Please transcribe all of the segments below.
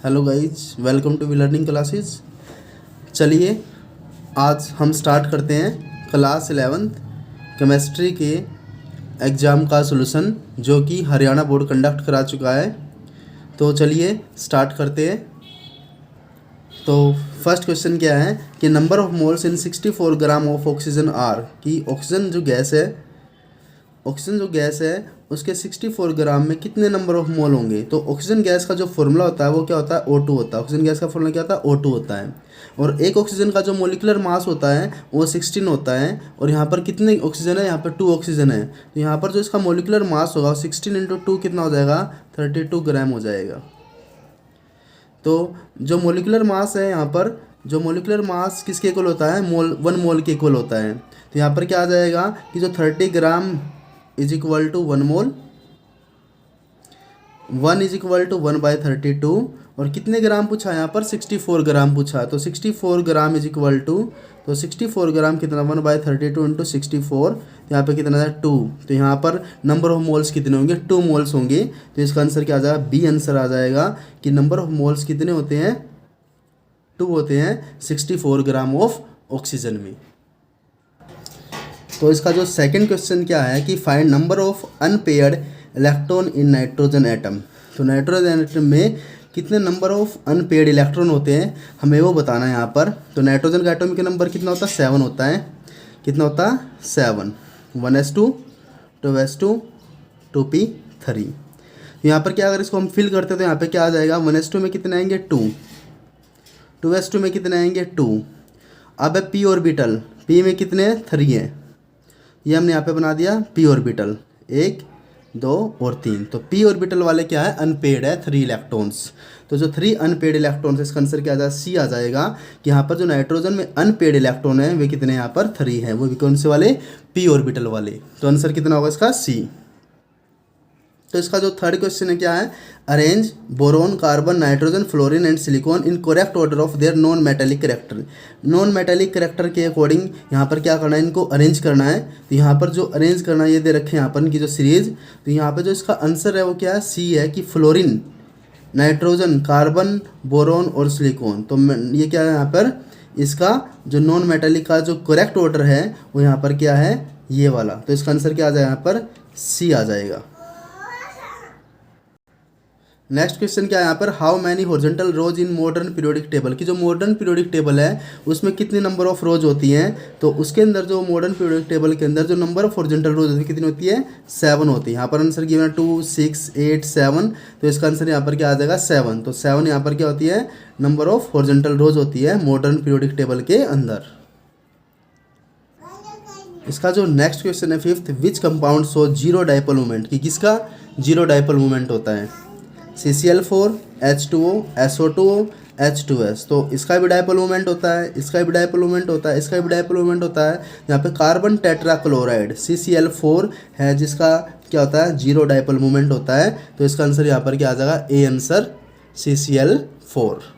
Hello guys, welcome to V learning classes. चलिए आज हम स्टार्ट करते हैं क्लास 11th केमिस्ट्री के एग्ज़ाम का सॉल्यूशन जो कि हरियाणा बोर्ड कंडक्ट करा चुका है। तो चलिए स्टार्ट करते हैं। तो फर्स्ट क्वेश्चन क्या है कि number of moles in 64 gram of oxygen are, कि ऑक्सीजन जो गैस है उसके 64 ग्राम में कितने नंबर ऑफ मोल होंगे। तो ऑक्सीजन गैस का जो फॉर्मूला होता है वो क्या होता है, O2 होता है। ऑक्सीजन गैस का फॉर्मूला क्या होता है, O2 होता है। और एक ऑक्सीजन का जो मोलिकुलर मास होता है वो 16 होता है। और यहाँ पर कितने ऑक्सीजन है, यहाँ पर 2 ऑक्सीजन है। तो यहाँ पर जो इसका मोलिकुलर मास होगा 16 इंटू 2 कितना हो जाएगा, 32 ग्राम हो जाएगा। तो जो मोलिकुलर मास है यहाँ पर, जो मोलिकुलर मास किसके इक्वल होता है, 1 मोल के इक्वल होता है। तो यहाँ पर क्या आ जाएगा कि जो 30 gram is equal to 1 mole, 1 is equal to 1/32। और कितने ग्राम पूछा है यहाँ पर, 64 ग्राम पूछा। तो 64 ग्राम इज इक्वल टू, तो 64 ग्राम कितना, 1/32 इंटू 64। तो यहाँ पे कितना है 2। तो यहाँ पर नंबर ऑफ मोल्स कितने होंगे, 2 मोल्स होंगे। तो इसका आंसर क्या आ जाएगा, बी आंसर आ जाएगा कि नंबर ऑफ मोल्स कितने होते हैं, 2 होते हैं 64 ग्राम ऑफ ऑक्सीजन में। तो इसका जो सेकंड क्वेश्चन क्या है कि find number of unpaired electron in nitrogen atom. तो नाइट्रोजन एटम में कितने नंबर ऑफ अनपेयर्ड इलेक्ट्रॉन होते हैं हमें वो बताना है यहाँ पर। तो नाइट्रोजन का एटॉमिक नंबर कितना होता है, 7 होता है। कितना होता है, 7। 1s2 2s2 2p3। यहाँ पर क्या, अगर इसको हम फिल करते हैं तो यहाँ पे क्या आ जाएगा, 1s2 में कितने आएंगे 2, 2s2 में कितने आएंगे 2। अब है p ऑर्बिटल, p में कितने 3 हैं, ये हमने यहाँ पे बना दिया p ऑर्बिटल 1 2 और 3। तो p ऑर्बिटल वाले क्या है, अनपेड है, 3 इलेक्ट्रॉन्स। तो जो 3 अनपेड इलेक्ट्रॉन्स, इसका आंसर क्या आ जाएगा, सी आ जाएगा कि यहाँ पर जो नाइट्रोजन में अनपेड इलेक्ट्रॉन है वे कितने यहाँ पर 3 हैं, वो भी कौन से वाले, p ऑर्बिटल वाले। तो आंसर कितना होगा इसका, सी। तो इसका जो थर्ड क्वेश्चन है क्या है, arrange boron carbon nitrogen fluorine and silicon in correct order of their non metallic character. Non metallic character के अकॉर्डिंग यहाँ पर क्या करना है, इनको अरेंज करना है। तो यहाँ पर जो अरेंज करना है ये दे रखे हैं यहाँ पर इनकी जो सीरीज। तो यहाँ पर जो इसका आंसर है वो क्या है, सी है कि फ्लोरीन नाइट्रोजन कार्बन बोरोन और सिलिकॉन। तो ये क्या है यहाँ पर, इसका जो नॉन मेटेलिक का जो करेक्ट ऑर्डर है वो यहाँ पर क्या है, ये वाला। तो इसका आंसर क्या आ जाएगा, यहाँ पर सी आ जाएगा। नेक्स्ट क्वेश्चन क्या है यहाँ पर, how many horizontal rows in modern periodic table, की जो मॉडर्न पीरियोडिक टेबल है उसमें कितने नंबर ऑफ रोज होती हैं। तो उसके अंदर जो मॉडर्न पीरियोडिक टेबल के अंदर जो नंबर ऑफ हॉरिजॉन्टल रोज होती है कितनी होती है, 7 होती है। यहाँ पर आंसर गिवन है 2 6 8 7। तो इसका आंसर यहाँ पर क्या आ जाएगा, 7। तो 7 यहाँ पर क्या होती है, नंबर ऑफ हॉरिजॉन्टल रोज होती है मॉडर्न पीरियोडिक टेबल के अंदर। इसका जो नेक्स्ट क्वेश्चन है fifth, which compound show zero dipole moment, कि किसका जीरो डाइपोल मोमेंट होता है, CCl4 H2O SO2O H2S। तो इसका भी डाइपोल मोमेंट होता है, इसका भी डाइपोल मोमेंट होता है, इसका भी डाइपोल मोमेंट होता है। यहाँ पे कार्बन टेट्राक्लोराइड CCl4 है जिसका क्या होता है, जीरो डाइपोल मोमेंट होता है। तो इसका आंसर यहाँ पर क्या आ जाएगा, ए आंसर CCl4।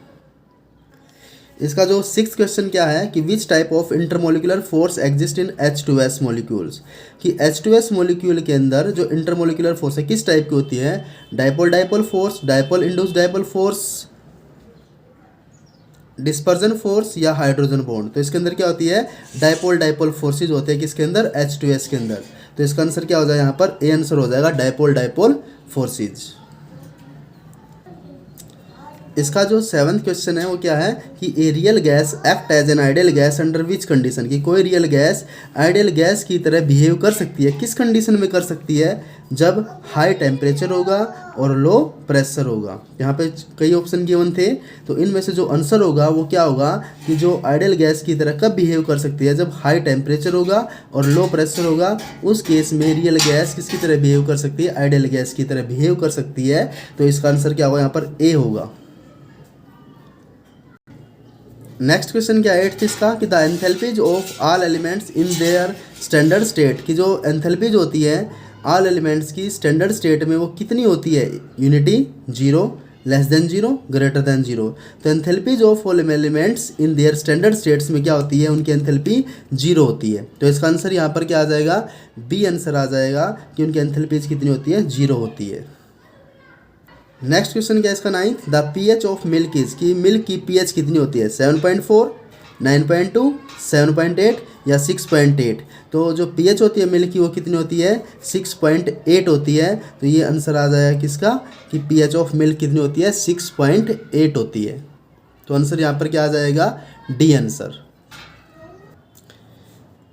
इसका जो सिक्स क्वेश्चन क्या है कि which type of intermolecular force exist in H2S molecules, कि H2S मॉलिक्यूल के अंदर जो इंटरमोलिकुलर फोर्स है किस टाइप की होती है, dipole dipole force, dipole induced dipole force, dispersion force या हाइड्रोजन बॉन्ड। तो इसके अंदर क्या होती है, डाइपोल डाइपोल फोर्सेज होते हैं किसके अंदर, H2S के अंदर। तो इसका आंसर क्या हो जाएगा, यहाँ पर ए आंसर हो जाएगा, डाइपोल डाइपोल फोर्सेज। इसका जो सेवन्थ क्वेश्चन है वो क्या है कि a real gas act as an ideal gas under which condition, कि कोई रियल गैस आइडियल गैस की तरह बिहेव कर सकती है, किस कंडीशन में कर सकती है, जब हाई टेम्परेचर होगा और लो प्रेशर होगा। यहाँ पे कई ऑप्शन गिवन थे, तो इनमें से जो आंसर होगा वो क्या होगा कि जो आइडियल गैस की तरह कब बिहेव कर सकती है, जब हाई टेम्परेचर होगा और लो प्रेशर होगा। उस केस में रियल गैस किसकी तरह बिहेव कर सकती है, आइडियल गैस की तरह बिहेव कर सकती है। तो इसका आंसर क्या होगा, यहाँ पर ए होगा। नेक्स्ट क्वेश्चन क्या है एट्थ इसका, कि the enthalpies of all elements in their standard state, की जो एंथैल्पीज होती है ऑल एलिमेंट्स की स्टैंडर्ड स्टेट में वो कितनी होती है, unity, 0, less than 0, greater than 0। तो enthalpies of all elements in their standard states में क्या होती है, उनकी एंथैल्पी 0 होती है। तो इसका आंसर यहाँ पर क्या आ जाएगा, बी आंसर आ जाएगा कि उनकी एंथैल्पीज कितनी होती है, 0 होती है। नेक्स्ट क्वेश्चन क्या है इसका 9th, the pH of milk is, कि मिल्क की पीएच कितनी होती है, 7.4, 9.2, 7.8 या 6.8। तो जो पीएच होती है मिल्क की वो कितनी होती है, 6.8 होती है। तो ये आंसर आ जाएगा किसका, कि पीएच ऑफ मिल्क कितनी होती है, 6.8 होती है। तो आंसर यहाँ पर क्या आ जाएगा, डी आंसर।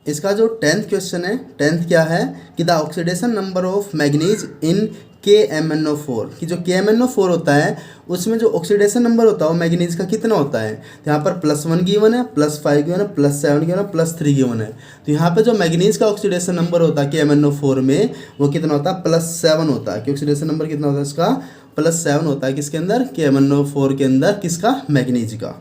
इसका जो 10th क्वेश्चन है, 10th क्या है कि the oxidation number of manganese in KMnO4, कि जो KMnO4 होता है उसमें जो ऑक्सीडेशन नंबर होता है वो मैग्नीज का कितना होता है। तो यहाँ पर +1 गिवन है, +5 गिवन है, +7 गिवन है, +3 गिवन है। तो यहाँ पे जो मैग्नीज का ऑक्सीडेशन नंबर होता है KMnO4 में वो कितना होता है, +7 होता है। कि ऑक्सीडेशन नंबर कितना होता है इसका, +7 होता है। किसके अंदर, KMnO4 के अंदर, किसका, मैग्नीज का।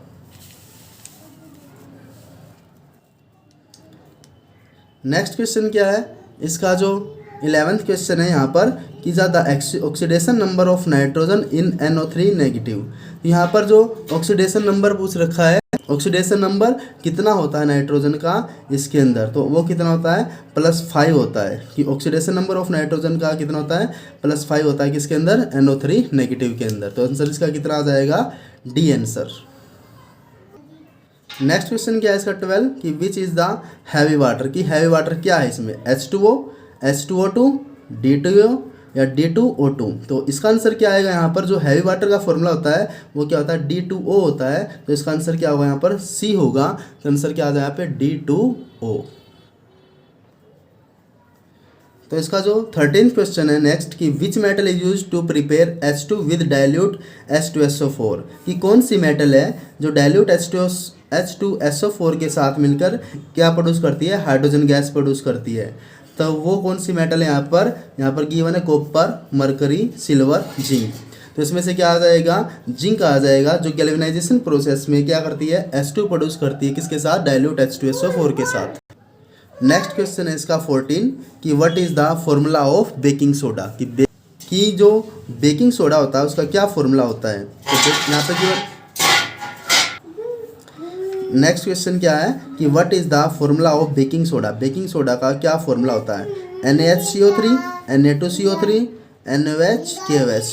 नेक्स्ट क्वेश्चन क्या है इसका, जो 11th क्वेश्चन है यहाँ पर, कि the oxidation number of nitrogen in NO3 negative. यहाँ पर जो ऑक्सीडेशन नंबर पूछ रखा है, ऑक्सीडेशन नंबर कितना होता है नाइट्रोजन का इसके अंदर, तो वो कितना होता है, +5 होता है। कि ऑक्सीडेशन नंबर ऑफ नाइट्रोजन का कितना होता है, +5 होता है। किसके अंदर, NO3 नेगेटिव के अंदर। तो आंसर इसका कितना आ जाएगा, डी आंसर। नेक्स्ट क्वेश्चन क्या है इसका 12, कि विच इज़ द हैवी वाटर, की हैवी वाटर क्या है इसमें, H2O, H2O2, D2O या D2O2। तो इसका आंसर क्या आएगा, यहाँ पर जो हैवी वाटर का फॉर्मूला होता है वो क्या होता है, D2O होता है। तो इसका आंसर क्या होगा, यहाँ पर C होगा। तो आंसर क्या आ जाए यहाँ पे, D2O। तो इसका जो 13th क्वेश्चन है नेक्स्ट, कि which metal is use to prepare H2 with dilute H2SO4, कि कौन सी मेटल है जो डाइल्यूट H2SO4 के साथ मिलकर क्या प्रोड्यूस करती है, हाइड्रोजन गैस प्रोड्यूस करती है। तो वो कौन सी मेटल है, यहाँ पर गिवन है कॉपर, मरकरी, सिल्वर, जिंक। तो इसमें से क्या आ जाएगा, जिंक आ जाएगा, जो गैल्वेनाइजेशन प्रोसेस में क्या करती है, H2 प्रोड्यूस करती है, किसके साथ, डाइल्यूट H2SO4 के साथ। नेक्स्ट क्वेश्चन है इसका 14, कि what is the formula of baking soda, कि जो बेकिंग सोडा होता है उसका क्या फॉर्मूला होता है। तो यहाँ पे नेक्स्ट क्वेश्चन क्या है, कि what is the formula of baking soda, baking soda का क्या फॉर्मूला होता है, NaHCO3, Na2CO3, NaOH, KOH।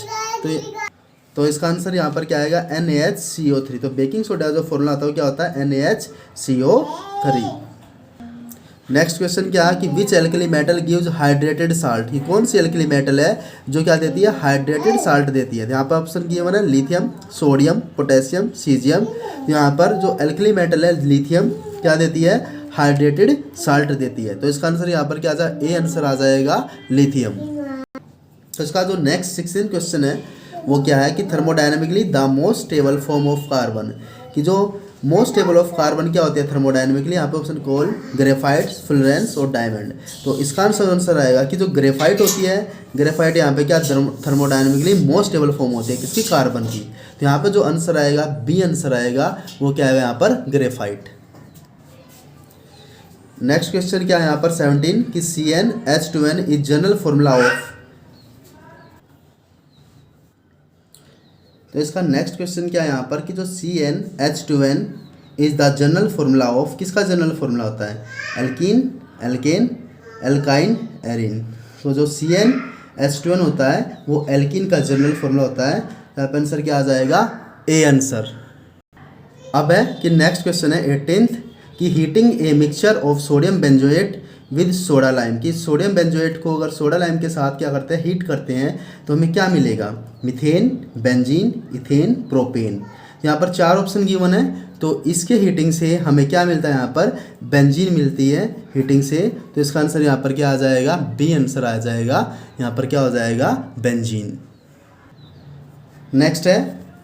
तो इसका आंसर यहाँ पर क्या आएगा, NaHCO3। तो बेकिंग सोडा जो फॉर्मूला होता है वो क्या होता है, NaHCO3। नेक्स्ट क्वेश्चन क्या है, कि which alkali metal gives hydrated salt, कि कौन सी एल्कली मेटल है जो क्या देती है, हाइड्रेटेड साल्ट देती है। यहाँ पर ऑप्शन गिवन है लिथियम, सोडियम, पोटेशियम, सीजियम। यहाँ पर जो एल्कली मेटल है लिथियम क्या देती है, हाइड्रेटेड साल्ट देती है। तो इसका आंसर यहाँ पर क्या आ जाए, ए आंसर आ जाएगा, लिथियम। तो इसका जो नेक्स्ट 16th क्वेश्चन है वो क्या है, कि thermodynamically the most stable form of carbon, कि जो मोस्ट स्टेबल ऑफ कार्बन क्या होती है थर्मोडायनेमिकली। यहाँ पे ऑप्शन कोल, ग्रेफाइट, फ्लोरेंस और डायमंड। तो इसका आंसर आएगा कि जो ग्रेफाइट होती है, ग्रेफाइट यहाँ पे क्या थर्मोडायनेमिकली मोस्ट स्टेबल फॉर्म होती है, किसकी, कार्बन की। तो यहाँ पे जो आंसर आएगा, बी आंसर आएगा, वो क्या है यहाँ पर, ग्रेफाइट। नेक्स्ट क्वेश्चन क्या है यहाँ पर 17, कि CnH2n is general formula of. तो इसका नेक्स्ट क्वेश्चन क्या है यहाँ पर, कि जो CnH2n is the general formula of, किसका जनरल फॉर्मूला होता है, एल्कीन, एल्केन, एल्काइन, एरिन। तो जो CnH2n होता है वो एल्कीन का जनरल फॉर्मूला होता है। तो आंसर क्या आ जाएगा, ए आंसर। अब है कि नेक्स्ट क्वेश्चन है 18th, कि heating a mixture of sodium benzoate with soda lime, कि सोडियम बेंजोएट को अगर सोडा लाइम के साथ क्या करते हैं, हीट करते हैं, तो हमें क्या मिलेगा, मीथेन, बेंजीन, इथेन, प्रोपेन। यहाँ पर 4 ऑप्शन गिवन है। तो इसके हीटिंग से हमें क्या मिलता है, यहाँ पर बेंजीन मिलती है हीटिंग से। तो इसका आंसर यहाँ पर क्या आ जाएगा, बी आंसर आ जाएगा। यहाँ पर क्या हो जाएगा, बेंजीन। नेक्स्ट है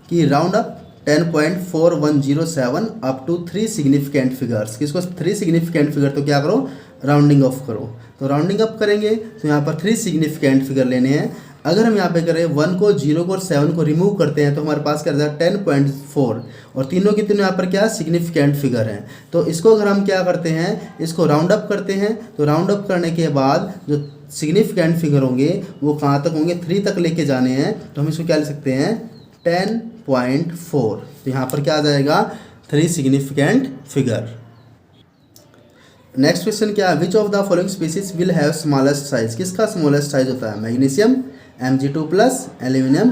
कि round up 10.4107 up to 3 significant figures, किसको 3 सिग्निफिकेंट फिगर, तो क्या करो, राउंडिंग ऑफ करो। तो राउंडिंग अप करेंगे तो यहाँ पर 3 सिग्निफिकेंट फिगर लेने हैं। अगर हम यहाँ पे करें 1 को, 0 को और 7 को रिमूव करते हैं तो हमारे पास क्या रहता है 10.4, और तीनों के तीनों यहाँ पर क्या सिग्निफिकेंट फिगर हैं। तो इसको अगर हम क्या करते हैं, इसको राउंड अप करते हैं, तो राउंड अप करने के बाद जो सिग्निफिकेंट फिगर होंगे वो कहाँ तक होंगे, 3 तक लेके जाने हैं। तो हम इसको क्या लिख सकते हैं, 10.4। तो यहाँ पर क्या आ जाएगा, 3 सिग्निफिकेंट फिगर। नेक्स्ट क्वेश्चन क्या है, which of the following species will have smallest size, किसका स्मॉलेस्ट साइज होता है, मैग्नीशियम, Mg2+, एल्यूमिनियम,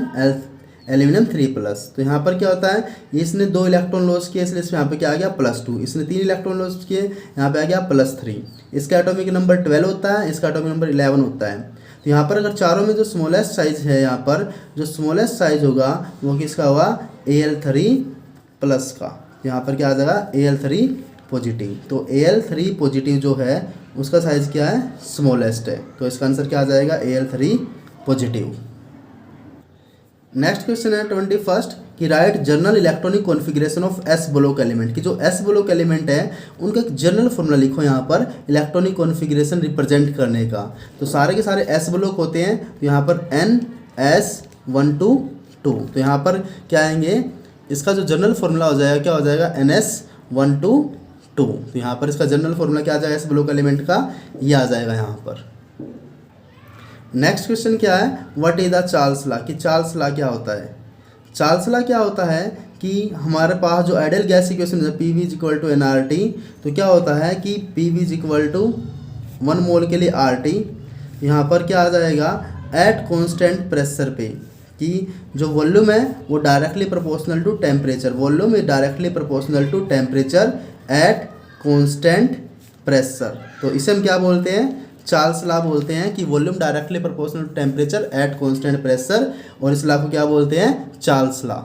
एल्यूमिनियम 3+। तो यहाँ पर क्या होता है, इसने 2 इलेक्ट्रॉन लॉस किए इसलिए इसमें यहाँ पे क्या आ गया +2, इसने 3 इलेक्ट्रॉन लॉस किए यहाँ पे आ गया +3। इसका एटॉमिक नंबर 12 होता है, इसका एटॉमिक नंबर 11 होता है। तो यहाँ पर अगर चारों में जो स्मॉलेस्ट साइज है, यहाँ पर जो स्मॉलेस्ट साइज होगा वो किसका होगा, Al3+ का। यहाँ पर क्या आ जाएगा, Al3 पॉजिटिव। तो Al3 पॉजिटिव जो है उसका साइज क्या है, स्मॉलेस्ट है। तो इसका आंसर क्या आ जाएगा, Al3 पॉजिटिव। नेक्स्ट क्वेश्चन है 21 कि right general electronic configuration of S block element, कि जो एस ब्लॉक एलिमेंट है उनका एक जनरल फॉर्मूला लिखो यहाँ पर इलेक्ट्रॉनिक कॉन्फ़िगरेशन रिप्रेजेंट करने का। तो सारे के सारे एस ब्लॉक होते हैं, तो यहाँ पर NS122। तो यहाँ पर क्या आएंगे, इसका जो जनरल फॉर्मूला हो जाएगा क्या हो जाएगा, NS122। तो यहाँ पर इसका जनरल फॉर्मूला क्या आ जाएगा एस ब्लॉक एलिमेंट का, ये आ जाएगा यहाँ पर। नेक्स्ट क्वेश्चन क्या है, what is the Charles law, कि चार्ल्स लॉ क्या होता है। चार्ल्स लॉ क्या होता है कि हमारे पास जो आइडियल गैस इक्वेशन है PV = nRT, तो क्या होता है कि PV = 1 मोल के लिए RT। यहाँ पर क्या आ जाएगा, एट कॉन्स्टेंट प्रेशर पे, कि जो वॉल्यूम है वो directly proportional to temperature, volume is directly proportional to temperature at constant pressure. तो इसे हम क्या बोलते हैं, चार्ल्स लॉ बोलते हैं, कि volume directly proportional to temperature at constant pressure, और इस लॉ को क्या बोलते हैं, चार्ल्स लॉ।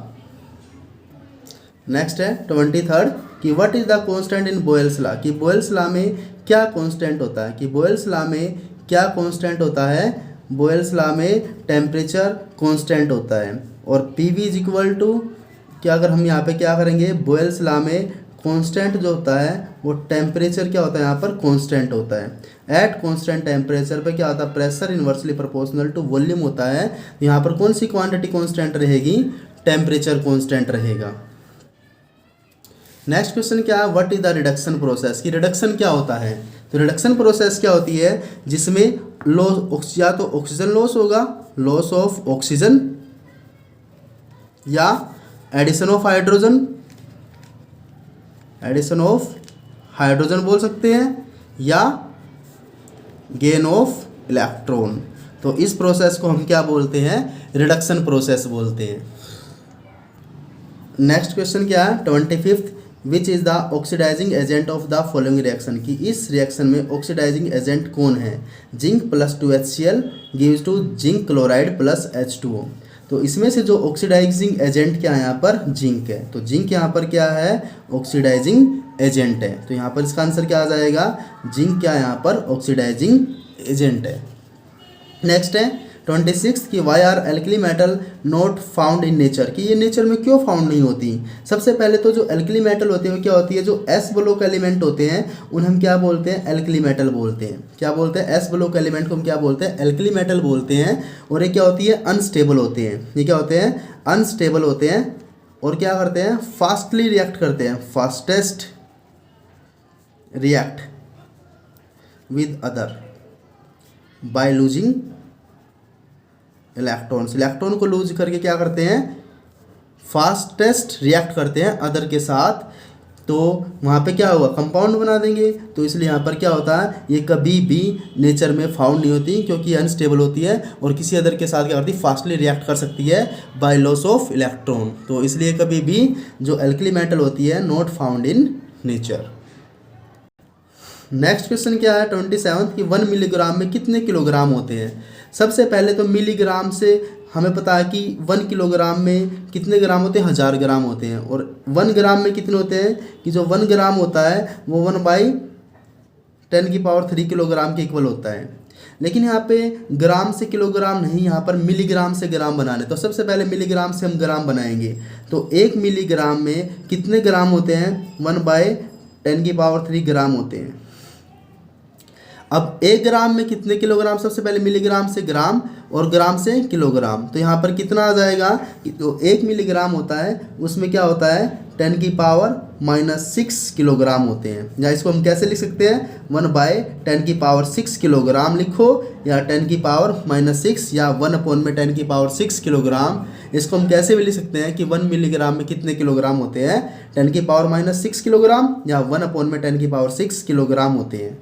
नेक्स्ट है 23 कि what is the constant in Boyle's law, कि बॉयल्स लॉ में क्या कांस्टेंट होता है, कि बॉयल्स लॉ में क्या कांस्टेंट होता है, बॉयल्स लॉ में टेम्परेचर कांस्टेंट होता है। और PV = क्या, अगर हम यहाँ पे क्या करेंगे, बॉयल्स लॉ में कांस्टेंट जो होता है वो टेम्परेचर क्या होता है, यहाँ पर कांस्टेंट होता है। एट कांस्टेंट टेम्परेचर पे क्या होता है, pressure inversely proportional to volume होता है। यहाँ पर कौन सी क्वांटिटी कांस्टेंट रहेगी, टेम्परेचर कांस्टेंट रहेगा। नेक्स्ट क्वेश्चन क्या है, what is the reduction process, की रिडक्शन क्या होता है। तो रिडक्शन प्रोसेस क्या होती है, जिसमें लॉस, या तो ऑक्सीजन लॉस होगा, लॉस ऑफ ऑक्सीजन, या addition of hydrogen, addition of hydrogen बोल सकते हैं, या गेन ऑफ इलेक्ट्रॉन। तो इस प्रोसेस को हम क्या बोलते हैं, रिडक्शन प्रोसेस बोलते हैं। नेक्स्ट क्वेश्चन क्या है 25 which is the oxidising agent of the following reaction, की इस रिएक्शन में ऑक्सीडाइजिंग एजेंट कौन है। Zinc + 2HCl gives to zinc chloride + H2O। तो इसमें से जो ऑक्सीडाइजिंग एजेंट क्या है, यहाँ पर जिंक है। तो जिंक यहाँ पर क्या है, ऑक्सीडाइजिंग एजेंट है। तो यहाँ पर इसका आंसर क्या आ जाएगा, जिंक क्या है यहाँ पर ऑक्सीडाइजिंग एजेंट है। नेक्स्ट है 26 कि why are alkali metal not found in nature, कि ये नेचर में क्यों फाउंड नहीं होती। सबसे पहले तो जो एल्कली मेटल होती है वो क्या होती है, जो एस ब्लॉक एलिमेंट होते हैं उन्हें हम क्या बोलते हैं, एल्कली मेटल बोलते हैं। क्या बोलते हैं, एस ब्लॉक एलिमेंट को हम क्या बोलते हैं, एल्कली मेटल बोलते हैं। और ये क्या होती है, अनस्टेबल होते हैं। ये क्या होते हैं, अनस्टेबल होते हैं, और क्या करते हैं, फास्टली रिएक्ट करते हैं, fastest react with other by losing electrons. Electron को लूज करके क्या करते हैं, फास्टेस्ट रिएक्ट करते हैं अदर के साथ। तो वहाँ पे क्या होगा, कंपाउंड बना देंगे। तो इसलिए यहाँ पर क्या होता है, ये कभी भी नेचर में फाउंड नहीं होती, क्योंकि अनस्टेबल होती है और किसी अदर के साथ क्या करती है, फास्टली रिएक्ट कर सकती है बाय लॉस ऑफ इलेक्ट्रॉन। तो इसलिए कभी भी जो एल्कली मेटल होती है not found in nature. Next question क्या है 27 कि 1 मिलीग्राम में कितने किलोग्राम होते हैं। सबसे पहले तो मिलीग्राम से हमें पता है कि 1 किलोग्राम में कितने ग्राम होते हैं, 1000 ग्राम होते हैं। और 1 ग्राम में कितने होते हैं, कि जो 1 ग्राम होता है वो 1/10³ किलोग्राम के इक्वल होता है। लेकिन यहाँ पे ग्राम से किलोग्राम नहीं, यहाँ पर मिलीग्राम से ग्राम बनाने। तो सबसे पहले मिलीग्राम से हम ग्राम बनाएंगे। तो 1 मिलीग्राम में कितने ग्राम होते हैं, 1/10³ ग्राम होते हैं। अब 1 ग्राम में कितने किलोग्राम, सबसे पहले मिलीग्राम से ग्राम और ग्राम से किलोग्राम। तो यहाँ पर कितना आ जाएगा, तो 1 मिलीग्राम होता है उसमें क्या होता है 10⁻⁻6 किलोग्राम होते हैं। या इसको हम कैसे लिख सकते हैं, 1/10⁻6 किलोग्राम लिखो, या 10⁻⁻6 या 1/10⁻6 किलोग्राम। इसको हम कैसे भी लिख सकते हैं कि 1 मिलीग्राम में कितने किलोग्राम होते हैं, 10⁻⁻6 किलोग्राम या 1/10⁻6 किलोग्राम होते हैं।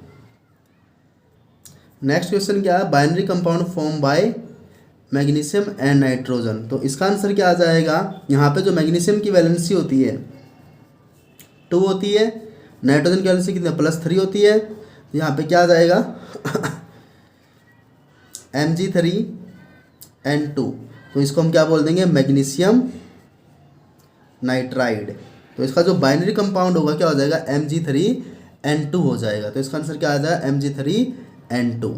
नेक्स्ट क्वेश्चन क्या है, binary compound form by magnesium and nitrogen. तो इसका आंसर क्या आ जाएगा, यहाँ पे जो मैग्नीशियम की वैलेंसी होती है 2 होती है, नाइट्रोजन की वैलेंसी कितनी +3 होती है, यहाँ पे क्या आ जाएगा Mg3N2। तो इसको हम क्या बोल देंगे, मैग्नीशियम नाइट्राइड। तो इसका जो बाइनरी कंपाउंड होगा क्या हो जाएगा, Mg3N2 हो जाएगा। तो इसका आंसर क्या आ जाएगा, Mg3N2।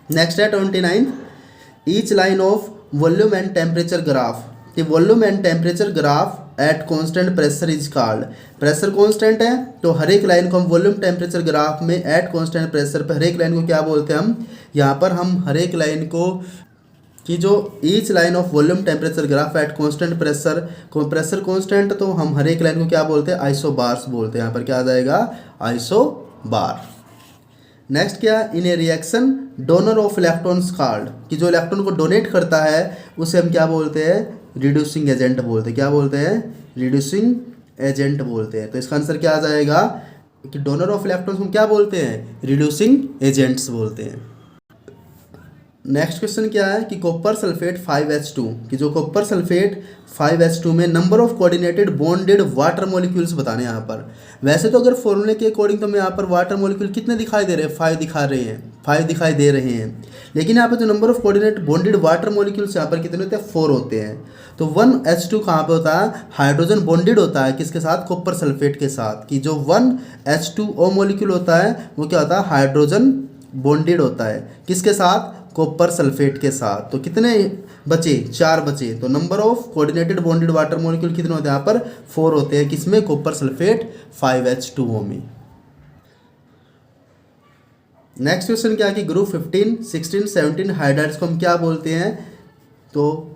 नेक्स्ट है 29, each line of volume and temperature graph. कि volume and temperature graph at constant pressure is called. Pressure constant है तो हर एक लाइन को हम वॉल्यूम टेम्परेचर ग्राफ में एट कांस्टेंट प्रेशर पर हर एक लाइन को क्या बोलते हैं हम, यहाँ पर हम हर एक लाइन को कि जो each line of volume temperature graph at constant pressure constant, तो हम हर एक लाइन को क्या बोलते हैं, आइसोबार्स बोलते हैं। यहाँ पर क्या आ जाएगा, आइसोबार। नेक्स्ट क्या, in a reaction donor of electrons called. कि जो इलेक्ट्रॉन को डोनेट करता है उसे हम क्या बोलते हैं, रिड्यूसिंग एजेंट बोलते हैं। क्या बोलते हैं, रिड्यूसिंग एजेंट बोलते हैं। तो इसका आंसर क्या आ जाएगा कि डोनर ऑफ इलेक्ट्रॉन्स हम क्या बोलते हैं, रिड्यूसिंग एजेंट्स बोलते हैं। नेक्स्ट क्वेश्चन क्या है कि कॉपर सल्फेट 5H2, कि जो कॉपर सल्फेट 5H2 में number of coordinated bonded water molecules बताने हैं यहाँ पर। वैसे तो अगर फॉर्मूले के अकॉर्डिंग तो हमें यहाँ पर वाटर मॉलिक्यूल कितने दिखाई दे रहे हैं, 5 दिखाई दे रहे हैं। लेकिन यहाँ पर जो number of coordinate bonded water molecules यहाँ पर कितने होते हैं, 4 होते हैं। तो 1H2 कहाँ पे होता है, हाइड्रोजन बॉन्डेड होता है किसके साथ, कॉपर सल्फेट के साथ। कि जो 1H2O मॉलिक्यूल होता है वो क्या होता है, हाइड्रोजन बॉन्डेड होता है किसके साथ, कॉपर सल्फेट के साथ। तो कितने बचे, 4 बचे। तो number of coordinated bonded water molecule कितने होते हैं, यहाँ पर 4 होते हैं। किसमें, कॉपर सल्फेट 5H2O में। नेक्स्ट क्वेश्चन क्या है कि ग्रुप 15, 16, 17 हाइड्राइड्स को हम क्या बोलते हैं। तो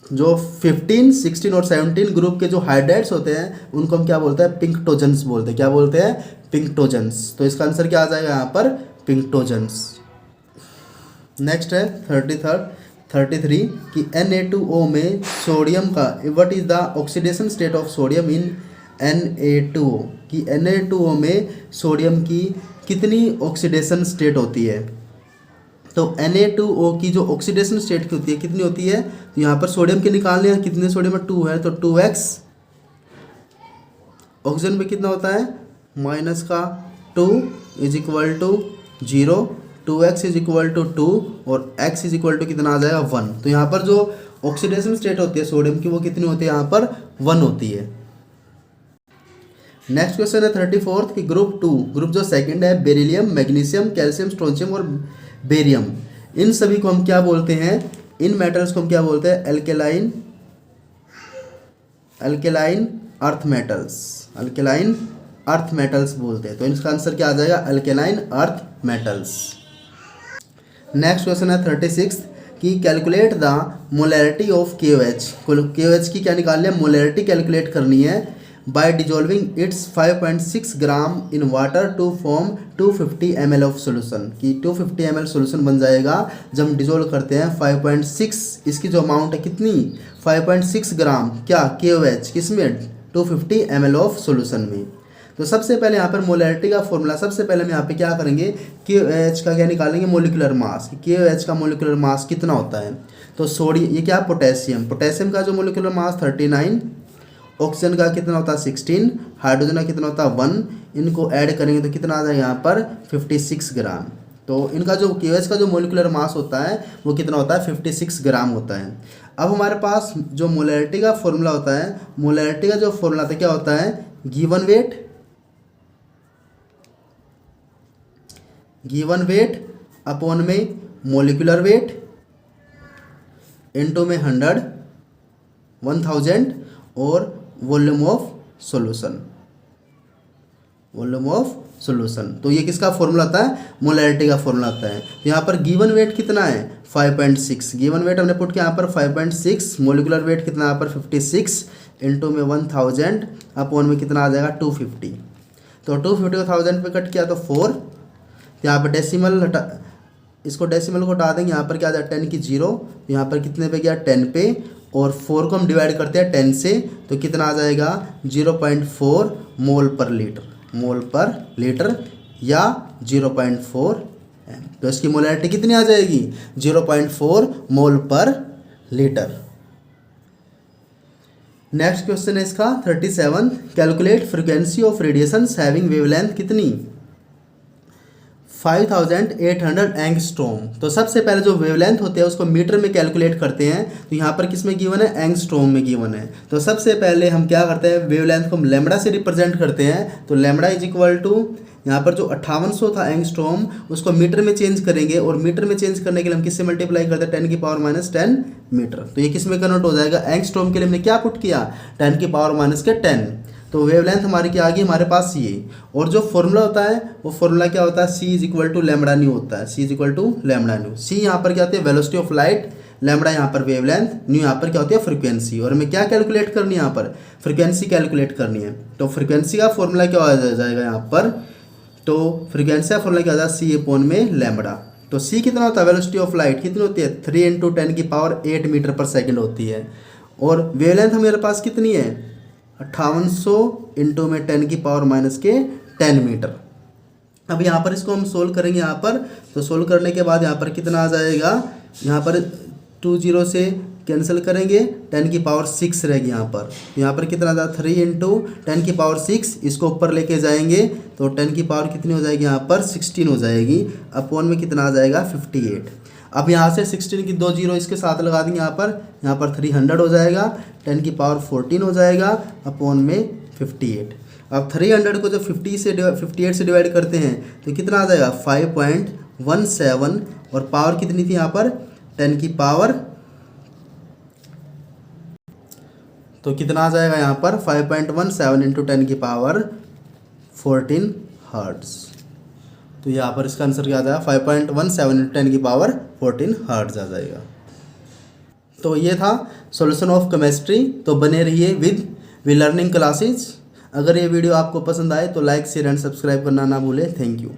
जो 15, 16 और 17 ग्रुप के जो हाइड्राइड्स होते हैं उनको हम क्या बोलते हैं, पिंक्टोजन्स बोलते हैं। क्या बोलते हैं, पिंक्टोजन्स। तो इसका आंसर क्या आ जाएगा यहाँ पर, पिंक्टोजन्स। नेक्स्ट है 33 कि Na2O में सोडियम का what is the oxidation state of sodium in Na2O। कि Na2O में सोडियम की कितनी ऑक्सीडेशन स्टेट होती है। तो Na2O की जो ऑक्सीडेशन स्टेट की होती है कितनी होती है, तो यहाँ पर सोडियम के निकालने हैं, कितने सोडियम में 2 है तो 2x, ऑक्सीजन में कितना होता है -2 is equal to 0, 2x is equal to 2 और x इज इक्वल टू कितना आ जाएगा 1। तो यहाँ पर जो ऑक्सीडेशन स्टेट होती है सोडियम की वो कितनी होती है, यहाँ पर 1 होती है। नेक्स्ट क्वेश्चन है 34 कि ग्रुप 2, ग्रुप जो सेकंड है, बेरिलियम, मैग्नीशियम, कैल्शियम, स्ट्रोंशियम और बेरियम, इन सभी को हम क्या बोलते हैं, इन मेटल्स को हम क्या बोलते हैं, अल्केलाइन अर्थ मेटल्स बोलते हैं। तो इसका आंसर क्या आ जाएगा, alkaline earth metals. Next question है 36 कि calculate the molarity of KOH। KOH की क्या निकालनी है, मोलैरिटी कैलकुलेट करनी है by dissolving its 5.6 gram in water to form 250 ml of solution. कि 250 ml सोल्यूशन बन जाएगा जब हम डिजोल्व करते हैं 5.6, इसकी जो अमाउंट है कितनी 5.6 ग्राम क्या KOH किसमें 250 ml ऑफ सोल्यूशन में। तो सबसे पहले यहाँ पर मोलैरिटी का फॉर्मूला, सबसे पहले हम यहाँ पे क्या करेंगे, KOH का क्या निकालेंगे, मोलिकुलर मास। KOH का मोलिकुलर मास कितना होता है, तो सोडियम, ये क्या पोटेशियम का जो मोलिकुलर मास 39, ऑक्सीजन का कितना होता है 16, हाइड्रोजन का कितना होता है 1, इनको ऐड करेंगे तो कितना आ जाएगा यहाँ पर 56 ग्राम। तो इनका जो KOH का जो मोलिकुलर मास होता है वो कितना होता है 56 ग्राम होता है। अब हमारे पास जो मोलैरिटी का फॉर्मूला होता है, मोलैरिटी का जो फॉर्मूला था क्या होता है, गिवन वेट अपॉन में मोलिकुलर वेट इनटू में 100, 1000 और वॉल्यूम ऑफ सॉल्यूशन। तो ये किसका फॉर्मूला आता है, मोलैरिटी का फॉर्मूला आता है। तो यहाँ पर गिवन वेट कितना है 5.6, गिवन वेट हमने पुट किया यहाँ पर 5.6, मोलिकुलर वेट कितना यहाँ पर 56 इनटू में 1000 अपॉन में कितना आ जाएगा 250। तो 250 को 1000 पे कट किया तो 4, यहाँ पर डेसिमल हटा, इसको डेसिमल को हटा देंगे, यहाँ पर क्या आ जाएगा 10 की 0, यहाँ पर कितने पे गया 10 पे, और 4 को हम डिवाइड करते हैं 10 से तो कितना आ जाएगा 0.4 मोल पर लीटर या 0.4 एम। तो इसकी मोलैरिटी कितनी आ जाएगी 0.4 मोल पर लीटर। नेक्स्ट क्वेश्चन है इसका 37, calculate frequency of radiation having wavelength कितनी 5800 एंगस्ट्रॉम। तो सबसे पहले जो वेवलेंथ होते हैं उसको मीटर में कैलकुलेट करते हैं। तो यहाँ पर किस में गिवन है एंगस्ट्रॉम में गिवन है। तो सबसे पहले हम क्या करते हैं वेवलेंथ को हम लैम्बडा से रिप्रेजेंट करते हैं। तो लैम्बडा इज इक्वल टू यहाँ पर जो 5800 था एंगस्ट्रॉम उसको मीटर में चेंज करेंगे और मीटर में चेंज करने के लिए हम किससे मल्टीप्लाई करते हैं 10⁻⁻10 मीटर। तो ये किस में कन्वर्ट हो जाएगा एंगस्ट्रॉम के लिए हमने क्या पुट किया 10⁻⁻10। तो वेवलेंथ हमारी क्या आ गई हमारे पास ये। और जो फॉर्मूला होता है वो फॉर्मूला क्या होता है C is equal to lambda nu होता है। C is equal to lambda nu. C यहाँ पर क्या होती है वेलोसिटी ऑफ लाइट, लैम्बडा यहाँ पर वेवलेंथ, न्यू यहाँ पर क्या होती है फ्रीक्वेंसी। और हमें क्या कैलकुलेट करनी है यहाँ पर फ्रीक्वेंसी कैलकुलेट करनी है। तो फ्रीक्वेंसी का फॉर्मूला क्या हो जाएगा यहाँ पर, तो फ्रीक्वेंसी का फॉर्मूला क्या होता है C/लैम्बडा। तो C कितना होता है वेलोसिटी ऑफ लाइट कितनी होती है 3 × 10⁸ मीटर पर सेकेंड होती है। और वेवलेंथ हमारे पास कितनी है 5800 इंटू में 10⁻⁻10 मीटर। अब यहाँ पर इसको हम सोल्व करेंगे यहाँ पर। तो सोल्व करने के बाद यहाँ पर कितना आ जाएगा यहाँ पर 2 0 से कैंसिल करेंगे 10⁻6 रहेगी यहाँ पर। यहाँ पर कितना आ जाएगा 3 × 10⁻6 इसको ऊपर लेके जाएंगे तो 10 की पावर कितनी हो जाएगी यहाँ पर 16 हो जाएगी। अपॉन में कितना आ जाएगा 58। अब यहाँ से 16 की 2 0 इसके साथ लगा देंगे यहाँ पर 300 हो जाएगा 10⁻14 हो जाएगा अपॉन में 58। अब 300 को जब 58 से डिवाइड करते हैं तो कितना आ जाएगा 5.17 और पावर कितनी थी यहाँ पर 10 की पावर, तो कितना आ जाएगा यहाँ पर 5.17 इंटू 10 की पावर 14 हर्ट्ज। तो यहाँ पर इसका आंसर क्या आ जाएगा 5.17 इंटू 10 की पावर 14 हर्ट्ज आ जाएगा। तो ये था सॉल्यूशन ऑफ केमिस्ट्री। तो बने रहिए विद वी लर्निंग क्लासेज। अगर ये वीडियो आपको पसंद आए तो लाइक शेयर एंड सब्सक्राइब करना ना भूलें। Thank you.